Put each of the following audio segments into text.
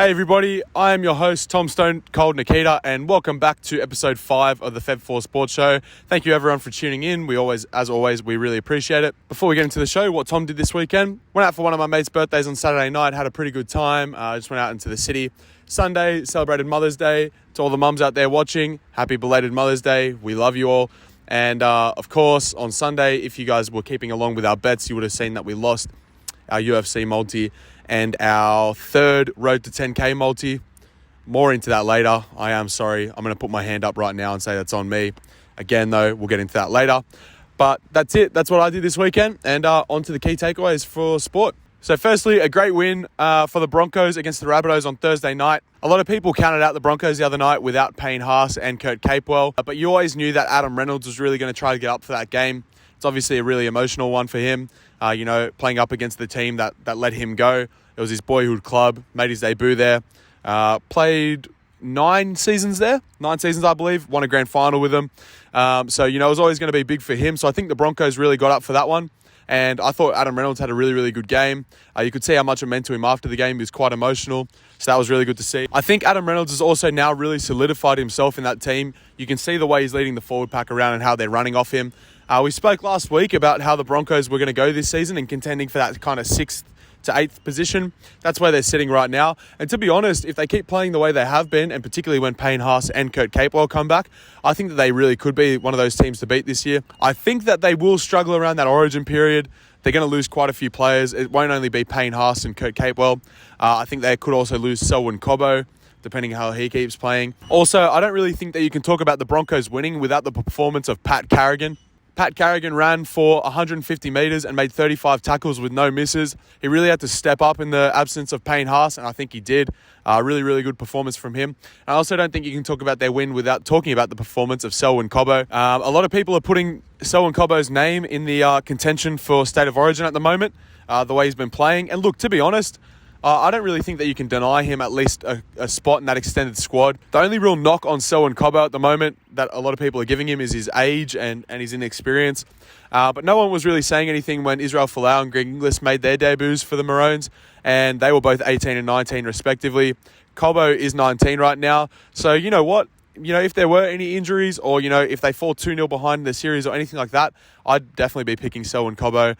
Hey everybody, I am your host Tom Nicita, and welcome back to episode 5 of the Feb4 Sports Show. Thank you everyone for tuning in. We really appreciate it. Before we get into the show, what Tom did this weekend, went out for one of my mates' birthdays on Saturday night, had a pretty good time. Just went out into the city. Sunday, celebrated Mother's Day. To all the mums out there watching, happy belated Mother's Day. We love you all. And of course, on Sunday, if you guys were keeping along with our bets, you would have seen that we lost our UFC multi and our third Road to 10K multi. More into that later. I am sorry. I'm going to put my hand up right now and say that's on me. Again, though, we'll get into that later. But that's it. That's what I did this weekend. And on to the key takeaways for sport. So firstly, a great win for the Broncos against the Rabbitohs on Thursday night. A lot of people counted out the Broncos the other night without Payne Haas and Kurt Capewell. But you always knew that Adam Reynolds was really going to try to get up for that game. It's obviously a really emotional one for him. Playing up against the team that let him go. It was his boyhood club, made his debut there. Played 9 seasons there. 9 seasons, I believe. Won a grand final with them. It was always going to be big for him. So I think the Broncos really got up for that one. And I thought Adam Reynolds had a really, really good game. You could see how much it meant to him after the game. He was quite emotional. So that was really good to see. I think Adam Reynolds has also now really solidified himself in that team. You can see the way he's leading the forward pack around and how they're running off him. We spoke last week about how the Broncos were going to go this season and contending for that kind of 6th to 8th position. That's where they're sitting right now. And to be honest, if they keep playing the way they have been, and particularly when Payne Haas and Kurt Capewell come back, I think that they really could be one of those teams to beat this year. I think that they will struggle around that origin period. They're going to lose quite a few players. It won't only be Payne Haas and Kurt Capewell. I think they could also lose Selwyn Cobbo, depending how he keeps playing. Also, I don't really think that you can talk about the Broncos winning without the performance of Pat Carrigan. Pat Carrigan ran for 150 metres and made 35 tackles with no misses. He really had to step up in the absence of Payne Haas, and I think he did. Really, really good performance from him. I also don't think you can talk about their win without talking about the performance of Selwyn Cobbo. A lot of people are putting Selwyn Cobbo's name in the contention for State of Origin at the moment, the way he's been playing. And look, to be honest, I don't really think that you can deny him at least a spot in that extended squad. The only real knock on Selwyn Cobbo at the moment that a lot of people are giving him is his age and his inexperience. But no one was really saying anything when Israel Folau and Greg Inglis made their debuts for the Maroons, and they were both 18 and 19 respectively. Cobbo is 19 right now. So you know what? If there were any injuries or, if they fall 2-0 behind in the series or anything like that, I'd definitely be picking Selwyn Cobbo.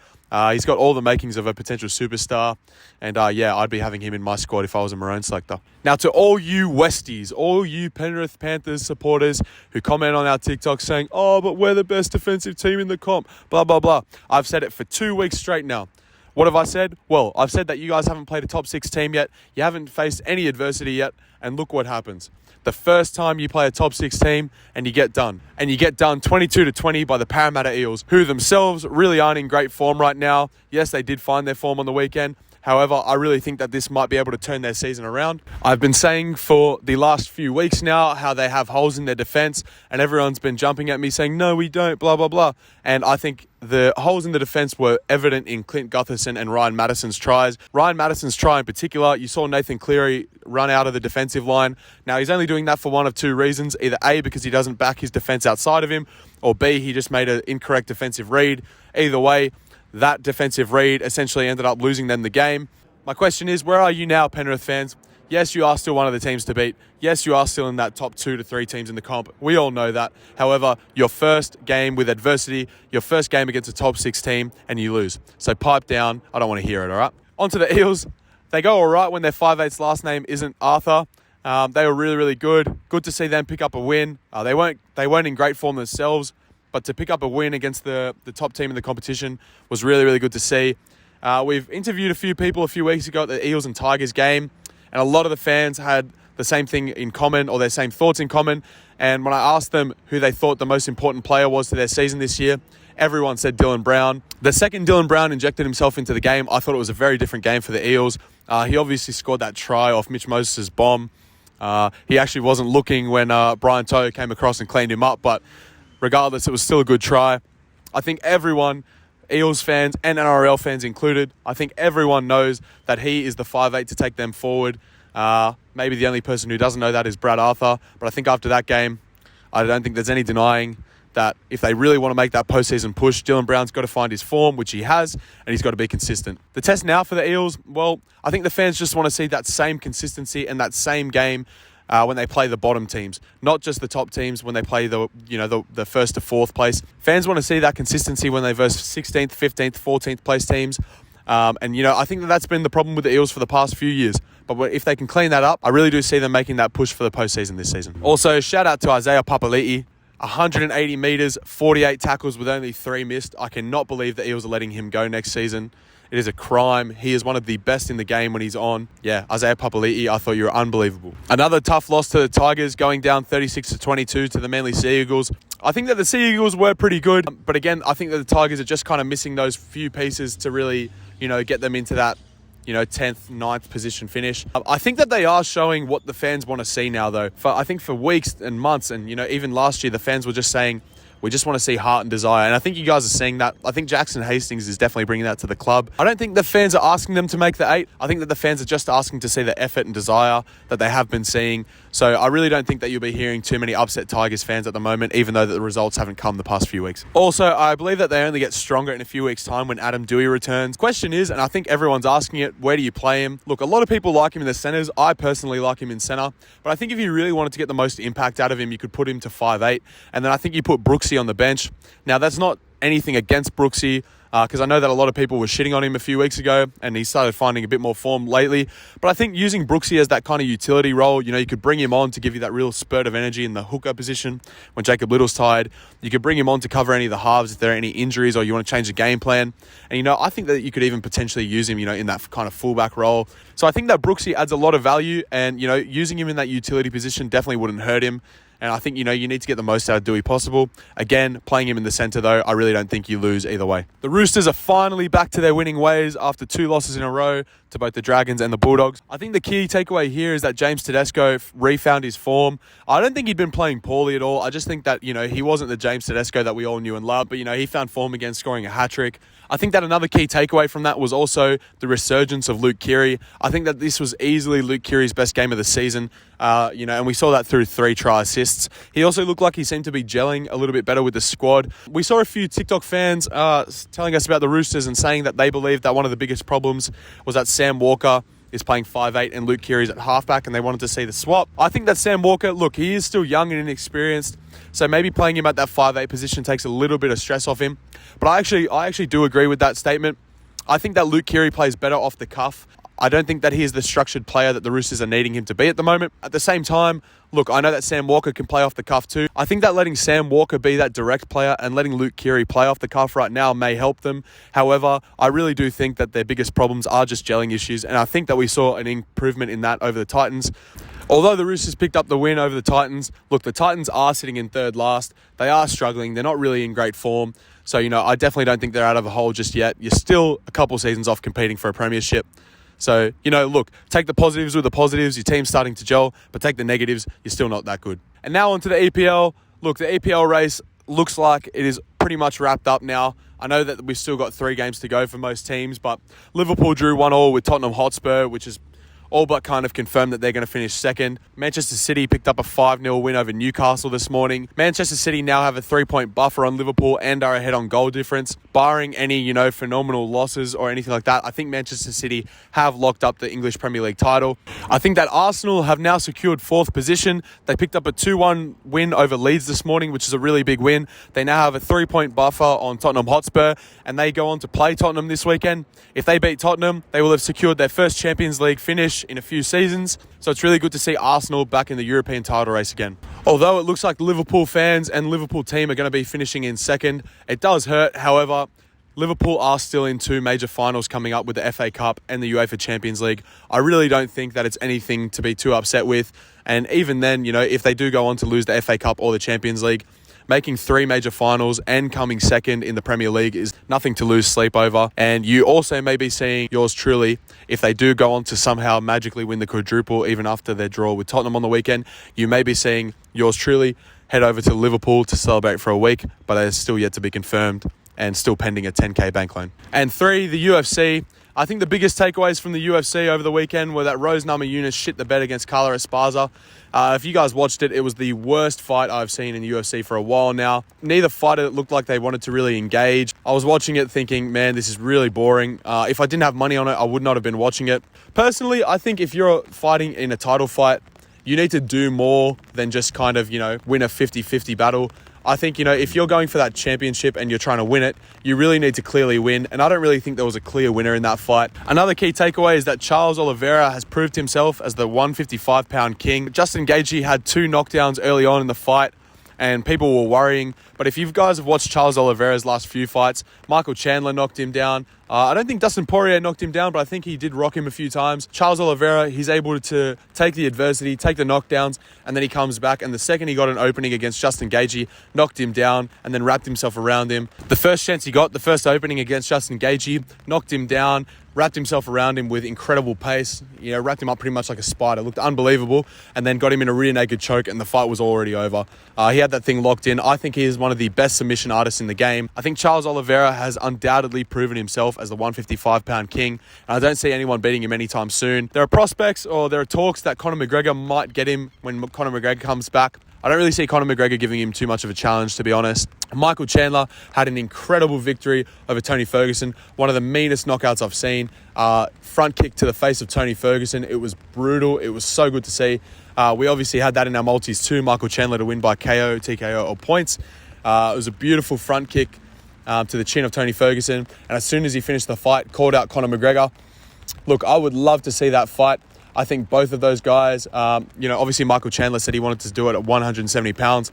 He's got all the makings of a potential superstar. And, I'd be having him in my squad if I was a Maroon selector. Now, to all you Westies, all you Penrith Panthers supporters who comment on our TikTok saying, oh, but we're the best defensive team in the comp, blah, blah, blah. I've said it for 2 weeks straight now. What have I said? Well, I've said that you guys haven't played a top 6 team yet. You haven't faced any adversity yet. And look what happens. The first time you play a top 6 team and you get done. And you get done 22-20 by the Parramatta Eels, who themselves really aren't in great form right now. Yes, they did find their form on the weekend. However, I really think that this might be able to turn their season around. I've been saying for the last few weeks now how they have holes in their defence, and everyone's been jumping at me saying, no, we don't, blah, blah, blah. And I think the holes in the defence were evident in Clint Gutherson and Ryan Madison's tries. Ryan Madison's try in particular, you saw Nathan Cleary run out of the defensive line. Now, he's only doing that for one of 2 reasons. Either A, because he doesn't back his defence outside of him, or B, he just made an incorrect defensive read. Either way, that defensive read essentially ended up losing them the game. My question is, where are you now, Penrith fans? Yes, you are still one of the teams to beat. Yes, you are still in that top 2 to 3 teams in the comp. We all know that. However, your first game with adversity, your first game against a top 6 team, and you lose. So pipe down. I don't want to hear it, all right? On to the Eels. They go all right when their 5'8's last name isn't Arthur. They were really, really good. Good to see them pick up a win. They weren't in great form themselves, but to pick up a win against the top team in the competition was really, really good to see. We've interviewed a few people a few weeks ago at the Eels and Tigers game, and a lot of the fans had the same thing in common or their same thoughts in common. And when I asked them who they thought the most important player was to their season this year, everyone said Dylan Brown. The second Dylan Brown injected himself into the game, I thought it was a very different game for the Eels. He obviously scored that try off Mitch Moses' bomb. He actually wasn't looking when Brian To'o came across and cleaned him up, but regardless, it was still a good try. I think everyone, Eels fans and NRL fans included, I think everyone knows that he is the 5'8 to take them forward. Maybe the only person who doesn't know that is Brad Arthur, but I think after that game, I don't think there's any denying that if they really want to make that postseason push, Dylan Brown's got to find his form, which he has, and he's got to be consistent. The test now for the Eels, well, I think the fans just want to see that same consistency and that same game when they play the bottom teams, not just the top teams when they play the first to fourth place. Fans want to see that consistency when they verse 16th, 15th, 14th place teams. I think that's been the problem with the Eels for the past few years. But if they can clean that up, I really do see them making that push for the postseason this season. Also, shout out to Isaiah Papali'i. 180 metres, 48 tackles with only 3 missed. I cannot believe the Eels are letting him go next season. It is a crime. He is one of the best in the game when he's on. Yeah, Isaiah Papali'i, I thought you were unbelievable. Another tough loss to the Tigers, going down 36-22 to the Manly Sea Eagles. I think that the Sea Eagles were pretty good, but again, I think that the Tigers are just kind of missing those few pieces to really, get them into that 10th, 9th position finish. I think that they are showing what the fans want to see now, though. I think for weeks and months, and even last year, the fans were just saying, we just want to see heart and desire. And I think you guys are seeing that. I think Jackson Hastings is definitely bringing that to the club. I don't think the fans are asking them to make the 8. I think that the fans are just asking to see the effort and desire that they have been seeing. So I really don't think that you'll be hearing too many upset Tigers fans at the moment, even though the results haven't come the past few weeks. Also, I believe that they only get stronger in a few weeks' time when Adam Dewey returns. Question is, and I think everyone's asking it, where do you play him? Look, a lot of people like him in the centres. I personally like him in centre. But I think if you really wanted to get the most impact out of him, you could put him to 5'8". And then I think you put Brooksy on the bench. Now, that's not anything against Brooksy, because I know that a lot of people were shitting on him a few weeks ago and he started finding a bit more form lately. But I think using Brooksy as that kind of utility role, you could bring him on to give you that real spurt of energy in the hooker position when Jacob Little's tired. You could bring him on to cover any of the halves if there are any injuries or you want to change the game plan. And, I think that you could even potentially use him, in that kind of fullback role. So I think that Brooksy adds a lot of value and, using him in that utility position definitely wouldn't hurt him. And I think, you need to get the most out of Dewey possible. Again, playing him in the centre, though, I really don't think you lose either way. The Roosters are finally back to their winning ways after 2 losses in a row to both the Dragons and the Bulldogs. I think the key takeaway here is that James Tedesco refound his form. I don't think he'd been playing poorly at all. I just think that, he wasn't the James Tedesco that we all knew and loved. But, he found form again, scoring a hat-trick. I think that another key takeaway from that was also the resurgence of Luke Keary. I think that this was easily Luke Keary's best game of the season, and we saw that through 3 try assists. He also looked like he seemed to be gelling a little bit better with the squad. We saw a few TikTok fans telling us about the Roosters and saying that they believed that one of the biggest problems was that Sam Walker is playing 5'8" and Luke Keary's at halfback and they wanted to see the swap. I think that Sam Walker, look, he is still young and inexperienced, so maybe playing him at that 5'8" position takes a little bit of stress off him. But I actually do agree with that statement. I think that Luke Keary plays better off the cuff. I don't think that he is the structured player that the Roosters are needing him to be at the moment. At the same time, look, I know that Sam Walker can play off the cuff too. I think that letting Sam Walker be that direct player and letting Luke Keary play off the cuff right now may help them. However, I really do think that their biggest problems are just gelling issues, and I think that we saw an improvement in that over the Titans. Although the Roosters picked up the win over the Titans, look, the Titans are sitting in third last. They are struggling. They're not really in great form. So, I definitely don't think they're out of a hole just yet. You're still a couple seasons off competing for a premiership. So, look, take the positives with the positives. Your team's starting to gel, but take the negatives. You're still not that good. And now on to the EPL. Look, the EPL race looks like it is pretty much wrapped up now. I know that we've still got 3 games to go for most teams, but Liverpool drew 1-1 with Tottenham Hotspur, which is all but kind of confirmed that they're going to finish second. Manchester City picked up a 5-0 win over Newcastle this morning. Manchester City now have a 3-point buffer on Liverpool and are ahead on goal difference. Barring any, phenomenal losses or anything like that, I think Manchester City have locked up the English Premier League title. I think that Arsenal have now secured 4th position. They picked up a 2-1 win over Leeds this morning, which is a really big win. They now have a 3-point buffer on Tottenham Hotspur, and they go on to play Tottenham this weekend. If they beat Tottenham, they will have secured their first Champions League finish in a few seasons. So it's really good to see Arsenal back in the European title race again. Although it looks like the Liverpool fans and Liverpool team are going to be finishing in second, it does hurt. However, Liverpool are still in 2 major finals coming up with the FA Cup and the UEFA Champions League. I really don't think that it's anything to be too upset with. And even then, if they do go on to lose the FA Cup or the Champions League, making 3 major finals and coming second in the Premier League is nothing to lose sleep over. And you also may be seeing yours truly, if they do go on to somehow magically win the quadruple even after their draw with Tottenham on the weekend, you may be seeing yours truly head over to Liverpool to celebrate for a week, but they're still yet to be confirmed and still pending a 10k bank loan. And 3, the UFC. I think the biggest takeaways from the UFC over the weekend were that Rose Namajunas shit the bed against Carla Esparza. If you guys watched it, it was the worst fight I've seen in the UFC for a while now. Neither fighter looked like they wanted to really engage. I was watching it thinking, man, this is really boring. If I didn't have money on it, I would not have been watching it. Personally, I think if you're fighting in a title fight, you need to do more than just kind of, win a 50-50 battle. I think, if you're going for that championship and you're trying to win it, you really need to clearly win. And I don't really think there was a clear winner in that fight. Another key takeaway is that Charles Oliveira has proved himself as the 155-pound king. Justin Gaethje had 2 knockdowns early on in the fight, and people were worrying. But if you guys have watched Charles Oliveira's last few fights, Michael Chandler knocked him down. I don't think Dustin Poirier knocked him down, but I think he did rock him a few times. Charles Oliveira, he's able to take the adversity, take the knockdowns, and then he comes back. And the second he got an opening against Justin Gaethje, knocked him down and then wrapped himself around him. The first chance he got, the first opening against Justin Gaethje, knocked him down, wrapped himself around him with incredible pace, wrapped him up pretty much like a spider, looked unbelievable, and then got him in a rear naked choke, and the fight was already over. He had that thing locked in. I think he is one of the best submission artists in the game. I think Charles Oliveira has undoubtedly proven himself as the 155-pound king, and I don't see anyone beating him anytime soon. There are prospects, or there are talks that Conor McGregor might get him when Conor McGregor comes back. I don't really see Conor McGregor giving him too much of a challenge, to be honest. Michael Chandler had an incredible victory over Tony Ferguson, one of the meanest knockouts I've seen. Front kick to the face of Tony Ferguson. It was brutal. It was so good to see. We obviously had that in our multis too. Michael Chandler to win by KO, TKO or points. It was a beautiful front kick to the chin of Tony Ferguson. And as soon as he finished the fight, called out Conor McGregor. Look, I would love to see that fight. I think both of those guys, obviously Michael Chandler said he wanted to do it at 170 pounds.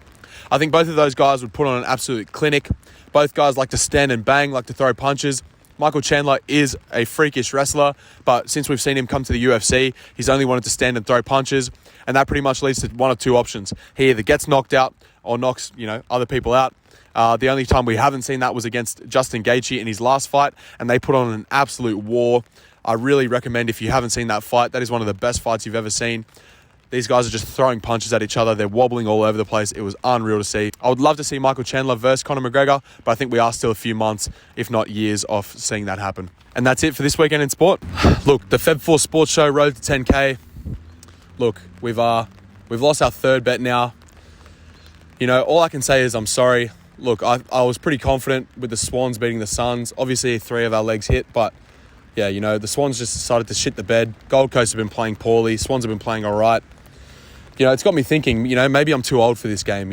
I think both of those guys would put on an absolute clinic. Both guys like to stand and bang, like to throw punches. Michael Chandler is a freakish wrestler, but since we've seen him come to the UFC, he's only wanted to stand and throw punches, and that pretty much leads to one of two options. He either gets knocked out or knocks, other people out. The only time we haven't seen that was against Justin Gaethje in his last fight, and they put on an absolute war. I really recommend, if you haven't seen that fight, that is one of the best fights you've ever seen. These guys are just throwing punches at each other. They're wobbling all over the place. It was unreal to see. I would love to see Michael Chandler versus Conor McGregor, but I think we are still a few months, if not years, off seeing that happen. And that's it for this weekend in sport. Look, the Feb4 Sports Show road to 10K. Look, we've lost our third bet now. All I can say is I'm sorry. Look, I was pretty confident with the Swans beating the Suns. Obviously, 3 of our legs hit, but yeah, the Swans just decided to shit the bed. Gold Coast have been playing poorly. Swans have been playing all right. It's got me thinking, maybe I'm too old for this game,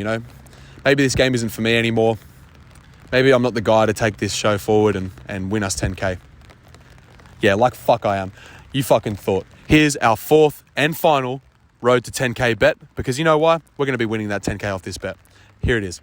Maybe this game isn't for me anymore. Maybe I'm not the guy to take this show forward and win us 10K. Yeah, like fuck I am. You fucking thought. Here's our 4th and final road to 10K bet, because you know why? We're going to be winning that 10K off this bet. Here it is.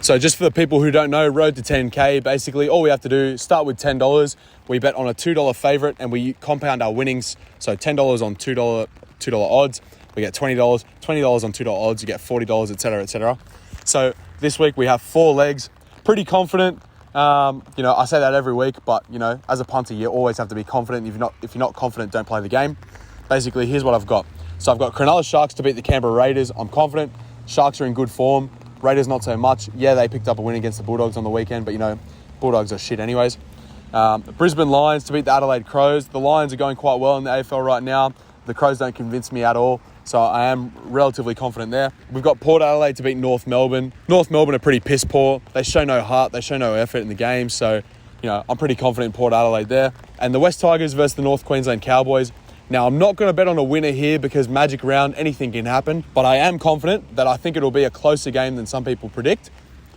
So just for the people who don't know, road to 10K, basically all we have to do, start with $10. We bet on a $2 favorite and we compound our winnings. So $10 on $2 odds, we get $20. $20 on $2 odds, you get $40, etc., etc. So this week we have 4 legs. Pretty confident. I say that every week, but as a punter, you always have to be confident. If you're not confident, don't play the game. Basically, here's what I've got. So I've got Cronulla Sharks to beat the Canberra Raiders. I'm confident. Sharks are in good form. Raiders not so much. Yeah, they picked up a win against the Bulldogs on the weekend, but Bulldogs are shit anyways. Brisbane Lions to beat the Adelaide Crows. The Lions are going quite well in the AFL right now. The Crows don't convince me at all, so I am relatively confident there. We've got Port Adelaide to beat North Melbourne. North Melbourne are pretty piss poor. They show no heart. They show no effort in the game, so I'm pretty confident in Port Adelaide there. And the West Tigers versus the North Queensland Cowboys. Now, I'm not going to bet on a winner here because magic round, anything can happen. But I am confident that I think it'll be a closer game than some people predict.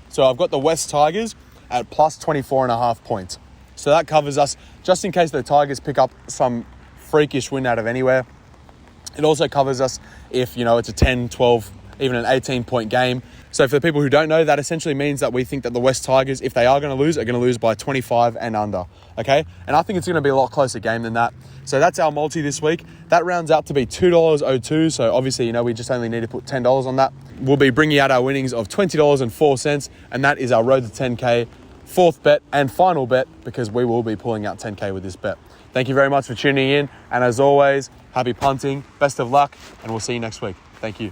So I've got the West Tigers at plus 24.5 points. So that covers us just in case the Tigers pick up some freakish win out of anywhere. It also covers us if, it's a 10, 12, even an 18-point game. So for the people who don't know, that essentially means that we think that the West Tigers, if they are going to lose, are going to lose by 25 and under, okay? And I think it's going to be a lot closer game than that. So that's our multi this week. That rounds out to be $2.02. So obviously, we just only need to put $10 on that. We'll be bringing out our winnings of $20.04, and that is our road to 10K 4th bet and final bet, because we will be pulling out 10K with this bet. Thank you very much for tuning in. And as always, happy punting, best of luck, and we'll see you next week. Thank you.